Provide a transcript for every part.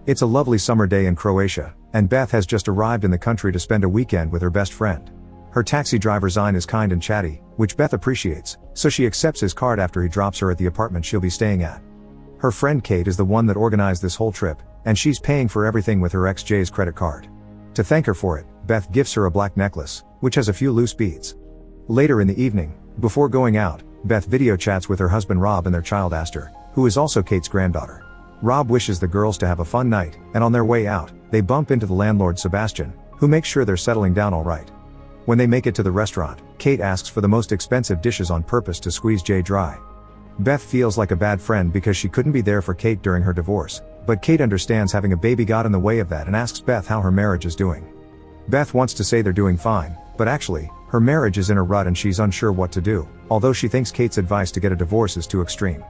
It's a lovely summer day in Croatia, and Beth has just arrived in the country to spend a weekend with her best friend. Her taxi driver Zine is kind and chatty, which Beth appreciates, so she accepts his card after he drops her at the apartment she'll be staying at. Her friend Kate is the one that organized this whole trip, and she's paying for everything with her ex Jay's credit card. To thank her for it, Beth gifts her a black necklace, which has a few loose beads. Later in the evening, before going out, Beth video chats with her husband Rob and their child Aster, who is also Kate's granddaughter. Rob wishes the girls to have a fun night, and on their way out, they bump into the landlord Sebastian, who makes sure they're settling down all right. When they make it to the restaurant, Kate asks for the most expensive dishes on purpose to squeeze Jay dry. Beth feels like a bad friend because she couldn't be there for Kate during her divorce, but Kate understands having a baby got in the way of that and asks Beth how her marriage is doing. Beth wants to say they're doing fine, but actually, her marriage is in a rut and she's unsure what to do, although she thinks Kate's advice to get a divorce is too extreme.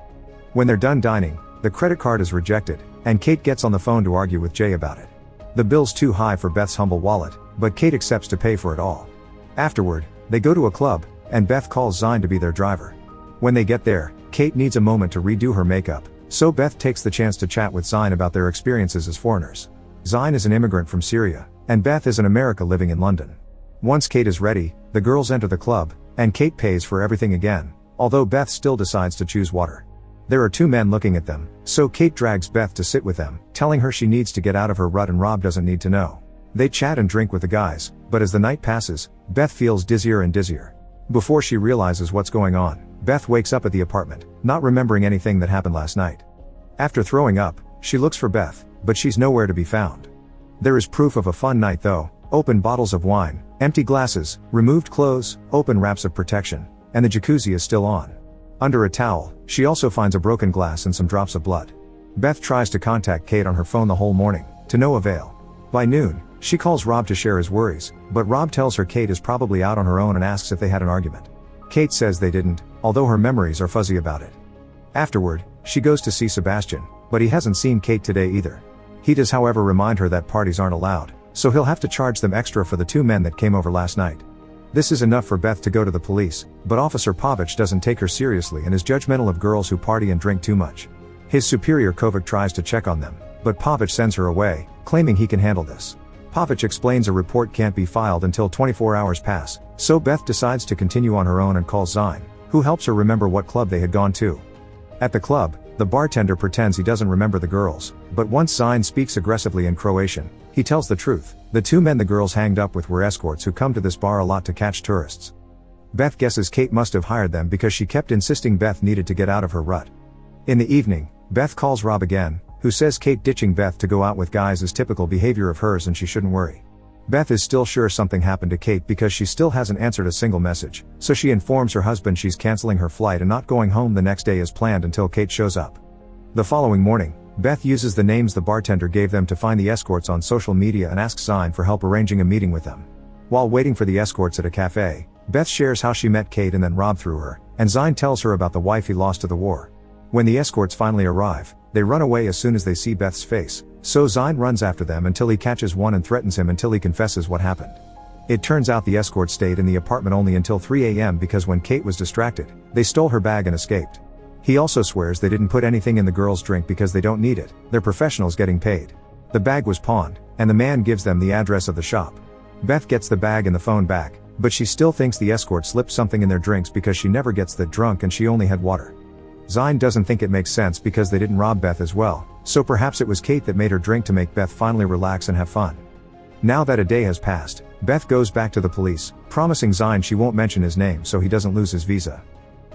When they're done dining, the credit card is rejected, and Kate gets on the phone to argue with Jay about it. The bill's too high for Beth's humble wallet, but Kate accepts to pay for it all. Afterward, they go to a club, and Beth calls Zine to be their driver. When they get there, Kate needs a moment to redo her makeup, so Beth takes the chance to chat with Zine about their experiences as foreigners. Zine is an immigrant from Syria, and Beth is in America living in London. Once Kate is ready, the girls enter the club, and Kate pays for everything again, although Beth still decides to choose water. There are two men looking at them, so Kate drags Beth to sit with them, telling her she needs to get out of her rut and Rob doesn't need to know. They chat and drink with the guys, but as the night passes, Beth feels dizzier and dizzier. Before she realizes what's going on, Beth wakes up at the apartment, not remembering anything that happened last night. After throwing up, she looks for Beth, but she's nowhere to be found. There is proof of a fun night though: open bottles of wine, empty glasses, removed clothes, open wraps of protection, and the jacuzzi is still on. Under a towel, she also finds a broken glass and some drops of blood. Beth tries to contact Kate on her phone the whole morning, to no avail. By noon, she calls Rob to share his worries, but Rob tells her Kate is probably out on her own and asks if they had an argument. Kate says they didn't, although her memories are fuzzy about it. Afterward, she goes to see Sebastian, but he hasn't seen Kate today either. He does however remind her that parties aren't allowed, so he'll have to charge them extra for the two men that came over last night. This is enough for Beth to go to the police, but Officer Pavic doesn't take her seriously and is judgmental of girls who party and drink too much. His superior Kovac tries to check on them, but Pavic sends her away, claiming he can handle this. Pavic explains a report can't be filed until 24 hours pass, so Beth decides to continue on her own and calls Zine, who helps her remember what club they had gone to. At the club, the bartender pretends he doesn't remember the girls, but once Zine speaks aggressively in Croatian, he tells the truth. The two men the girls hanged up with were escorts who come to this bar a lot to catch tourists. Beth guesses Kate must have hired them because she kept insisting Beth needed to get out of her rut. In the evening, Beth calls Rob again, who says Kate ditching Beth to go out with guys is typical behavior of hers and she shouldn't worry. Beth is still sure something happened to Kate because she still hasn't answered a single message, so she informs her husband she's canceling her flight and not going home the next day as planned until Kate shows up. The following morning, Beth uses the names the bartender gave them to find the escorts on social media and asks Zine for help arranging a meeting with them. While waiting for the escorts at a cafe, Beth shares how she met Kate and then Rob through her, and Zine tells her about the wife he lost to the war. When the escorts finally arrive, they run away as soon as they see Beth's face, so Zine runs after them until he catches one and threatens him until he confesses what happened. It turns out the escorts stayed in the apartment only until 3 a.m. because when Kate was distracted, they stole her bag and escaped. He also swears they didn't put anything in the girls' drink because they don't need it, they're professionals getting paid. The bag was pawned, and the man gives them the address of the shop. Beth gets the bag and the phone back, but she still thinks the escort slipped something in their drinks because she never gets that drunk and she only had water. Zine doesn't think it makes sense because they didn't rob Beth as well, so perhaps it was Kate that made her drink to make Beth finally relax and have fun. Now that a day has passed, Beth goes back to the police, promising Zine she won't mention his name so he doesn't lose his visa.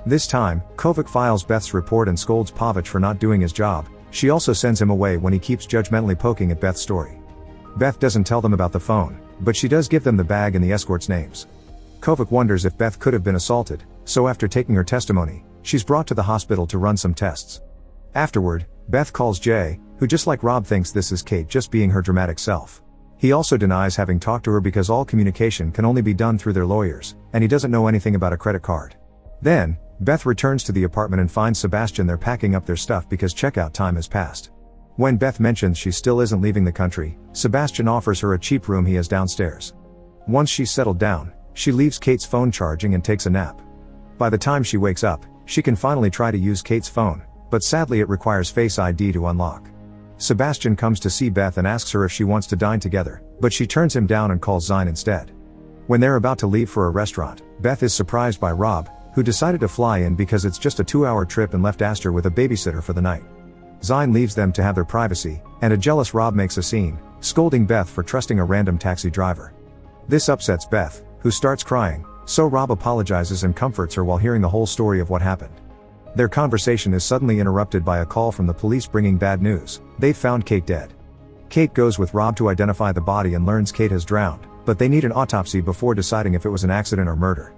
This time, Kovac files Beth's report and scolds Pavic for not doing his job. She also sends him away when he keeps judgmentally poking at Beth's story. Beth doesn't tell them about the phone, but she does give them the bag and the escorts' names. Kovac wonders if Beth could have been assaulted, so after taking her testimony, she's brought to the hospital to run some tests. Afterward, Beth calls Jay, who just like Rob thinks this is Kate just being her dramatic self. He also denies having talked to her because all communication can only be done through their lawyers, and he doesn't know anything about a credit card. Then, Beth returns to the apartment and finds Sebastian there packing up their stuff because checkout time has passed. When Beth mentions she still isn't leaving the country, Sebastian offers her a cheap room he has downstairs. Once she's settled down, she leaves Kate's phone charging and takes a nap. By the time she wakes up, she can finally try to use Kate's phone, but sadly it requires Face ID to unlock. Sebastian comes to see Beth and asks her if she wants to dine together, but she turns him down and calls Zine instead. When they're about to leave for a restaurant, Beth is surprised by Rob, who decided to fly in because it's just a 2-hour trip and left Astor with a babysitter for the night. Zine leaves them to have their privacy, and a jealous Rob makes a scene, scolding Beth for trusting a random taxi driver. This upsets Beth, who starts crying, so Rob apologizes and comforts her while hearing the whole story of what happened. Their conversation is suddenly interrupted by a call from the police bringing bad news. They've found Kate dead. Kate goes with Rob to identify the body and learns Kate has drowned, but they need an autopsy before deciding if it was an accident or murder.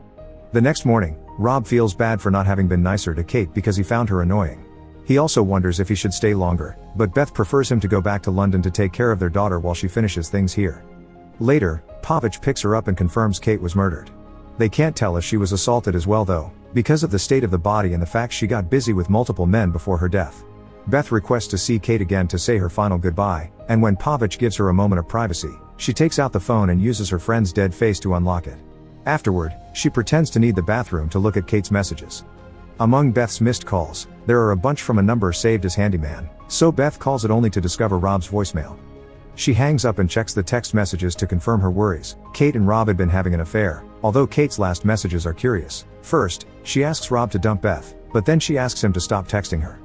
The next morning, Rob feels bad for not having been nicer to Kate because he found her annoying. He also wonders if he should stay longer, but Beth prefers him to go back to London to take care of their daughter while she finishes things here. Later, Pavic picks her up and confirms Kate was murdered. They can't tell if she was assaulted as well though, because of the state of the body and the fact she got busy with multiple men before her death. Beth requests to see Kate again to say her final goodbye, and when Pavic gives her a moment of privacy, she takes out the phone and uses her friend's dead face to unlock it. Afterward, she pretends to need the bathroom to look at Kate's messages. Among Beth's missed calls, there are a bunch from a number saved as handyman, so Beth calls it only to discover Rob's voicemail. She hangs up and checks the text messages to confirm her worries. Kate and Rob had been having an affair, although Kate's last messages are curious. First, she asks Rob to dump Beth, but then she asks him to stop texting her.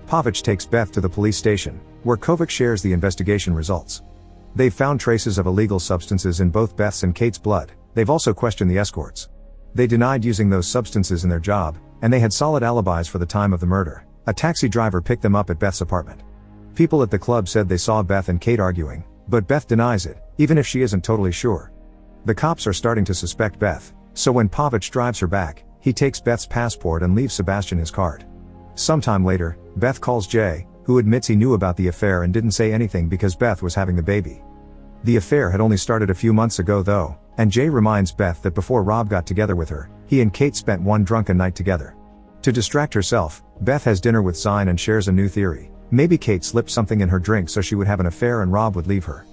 Pavic takes Beth to the police station, where Kovac shares the investigation results. They've found traces of illegal substances in both Beth's and Kate's blood. They've also questioned the escorts. They denied using those substances in their job, and they had solid alibis for the time of the murder. A taxi driver picked them up at Beth's apartment. People at the club said they saw Beth and Kate arguing, but Beth denies it, even if she isn't totally sure. The cops are starting to suspect Beth, so when Pavic drives her back, he takes Beth's passport and leaves Sebastian his card. Sometime later, Beth calls Jay, who admits he knew about the affair and didn't say anything because Beth was having the baby. The affair had only started a few months ago though, and Jay reminds Beth that before Rob got together with her, he and Kate spent one drunken night together. To distract herself, Beth has dinner with Zine and shares a new theory. Maybe Kate slipped something in her drink so she would have an affair and Rob would leave her.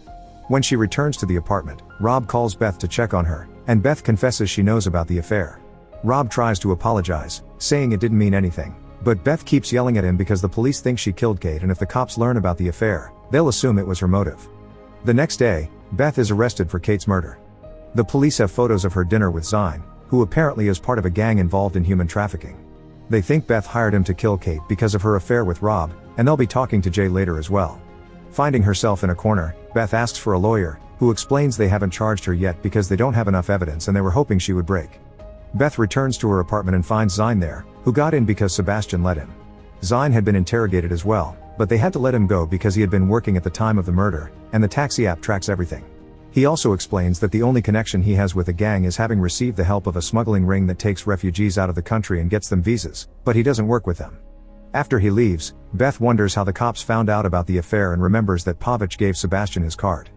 When she returns to the apartment, Rob calls Beth to check on her, and Beth confesses she knows about the affair. Rob tries to apologize, saying it didn't mean anything, but Beth keeps yelling at him because the police think she killed Kate, and if the cops learn about the affair, they'll assume it was her motive. The next day, Beth is arrested for Kate's murder. The police have photos of her dinner with Zine, who apparently is part of a gang involved in human trafficking. They think Beth hired him to kill Kate because of her affair with Rob, and they'll be talking to Jay later as well. Finding herself in a corner, Beth asks for a lawyer, who explains they haven't charged her yet because they don't have enough evidence and they were hoping she would break. Beth returns to her apartment and finds Zine there, who got in because Sebastian let him. Zine had been interrogated as well, but they had to let him go because he had been working at the time of the murder, and the taxi app tracks everything. He also explains that the only connection he has with the gang is having received the help of a smuggling ring that takes refugees out of the country and gets them visas, but he doesn't work with them. After he leaves, Beth wonders how the cops found out about the affair and remembers that Pavic gave Sebastian his card.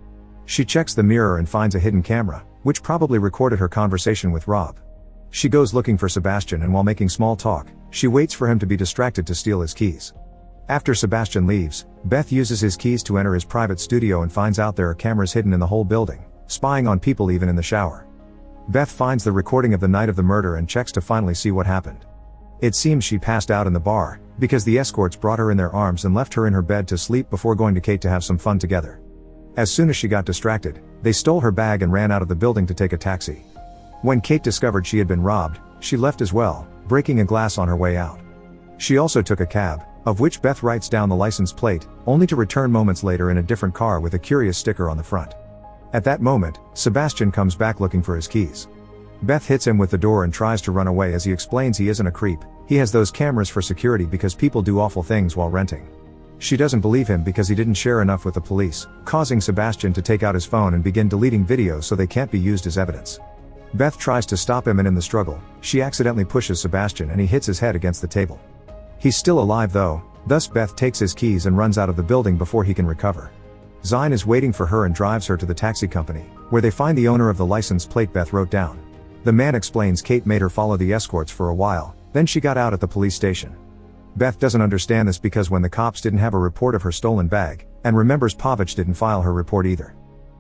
She checks the mirror and finds a hidden camera, which probably recorded her conversation with Rob. She goes looking for Sebastian, and while making small talk, she waits for him to be distracted to steal his keys. After Sebastian leaves, Beth uses his keys to enter his private studio and finds out there are cameras hidden in the whole building, spying on people even in the shower. Beth finds the recording of the night of the murder and checks to finally see what happened. It seems she passed out in the bar, because the escorts brought her in their arms and left her in her bed to sleep before going to Kate to have some fun together. As soon as she got distracted, they stole her bag and ran out of the building to take a taxi. When Kate discovered she had been robbed, she left as well, breaking a glass on her way out. She also took a cab, of which Beth writes down the license plate, only to return moments later in a different car with a curious sticker on the front. At that moment, Sebastian comes back looking for his keys. Beth hits him with the door and tries to run away as he explains he isn't a creep, he has those cameras for security because people do awful things while renting. She doesn't believe him because he didn't share enough with the police, causing Sebastian to take out his phone and begin deleting videos so they can't be used as evidence. Beth tries to stop him, and in the struggle, she accidentally pushes Sebastian and he hits his head against the table. He's still alive though, thus Beth takes his keys and runs out of the building before he can recover. Zine is waiting for her and drives her to the taxi company, where they find the owner of the license plate Beth wrote down. The man explains Kate made her follow the escorts for a while, then she got out at the police station. Beth doesn't understand this because when the cops didn't have a report of her stolen bag, and remembers Pavic didn't file her report either.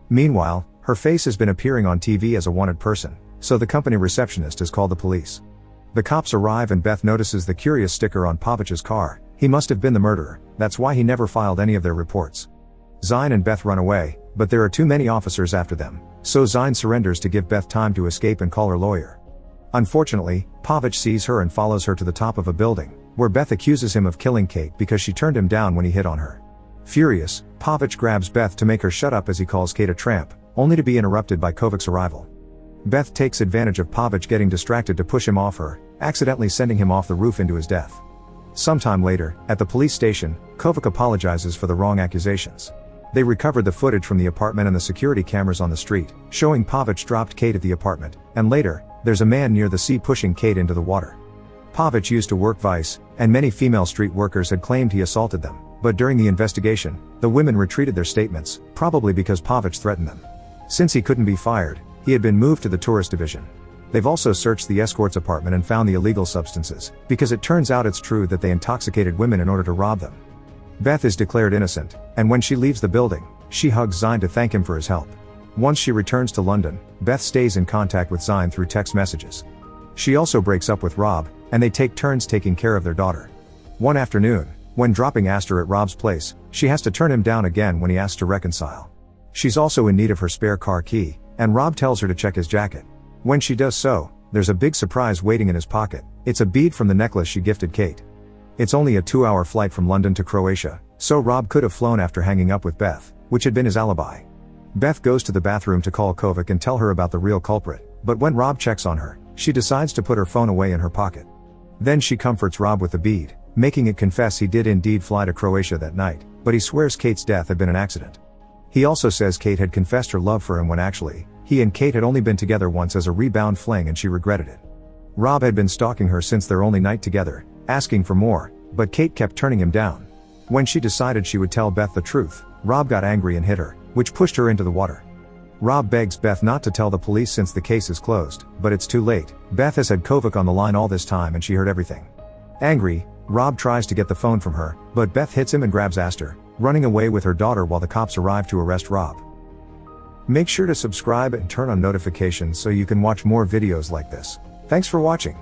Meanwhile, her face has been appearing on TV as a wanted person, so the company receptionist has called the police. The cops arrive and Beth notices the curious sticker on Pavic's car. He must have been the murderer, that's why he never filed any of their reports. Zine and Beth run away, but there are too many officers after them, so Zine surrenders to give Beth time to escape and call her lawyer. Unfortunately, Pavic sees her and follows her to the top of a building, where Beth accuses him of killing Kate because she turned him down when he hit on her. Furious, Pavic grabs Beth to make her shut up as he calls Kate a tramp, only to be interrupted by Kovic's arrival. Beth takes advantage of Pavic getting distracted to push him off her, accidentally sending him off the roof into his death. Sometime later, at the police station, Kovic apologizes for the wrong accusations. They recovered the footage from the apartment and the security cameras on the street, showing Pavic dropped Kate at the apartment, and later, there's a man near the sea pushing Kate into the water. Pavic used to work Vice, and many female street workers had claimed he assaulted them, but during the investigation, the women retreated their statements, probably because Pavic threatened them. Since he couldn't be fired, he had been moved to the tourist division. They've also searched the escort's apartment and found the illegal substances, because it turns out it's true that they intoxicated women in order to rob them. Beth is declared innocent, and when she leaves the building, she hugs Zine to thank him for his help. Once she returns to London, Beth stays in contact with Zine through text messages. She also breaks up with Rob, and they take turns taking care of their daughter. One afternoon, when dropping Aster at Rob's place, she has to turn him down again when he asks to reconcile. She's also in need of her spare car key, and Rob tells her to check his jacket. When she does so, there's a big surprise waiting in his pocket. It's a bead from the necklace she gifted Kate. It's only a 2-hour flight from London to Croatia, so Rob could have flown after hanging up with Beth, which had been his alibi. Beth goes to the bathroom to call Kovic and tell her about the real culprit, but when Rob checks on her, she decides to put her phone away in her pocket. Then she comforts Rob with the bead, making it confess he did indeed fly to Croatia that night, but he swears Kate's death had been an accident. He also says Kate had confessed her love for him when actually, he and Kate had only been together once as a rebound fling and she regretted it. Rob had been stalking her since their only night together, asking for more, but Kate kept turning him down. When she decided she would tell Beth the truth, Rob got angry and hit her, which pushed her into the water. Rob begs Beth not to tell the police since the case is closed, but it's too late. Beth has had Kovic on the line all this time and she heard everything. Angry, Rob tries to get the phone from her, but Beth hits him and grabs Aster, running away with her daughter while the cops arrive to arrest Rob. Make sure to subscribe and turn on notifications so you can watch more videos like this. Thanks for watching.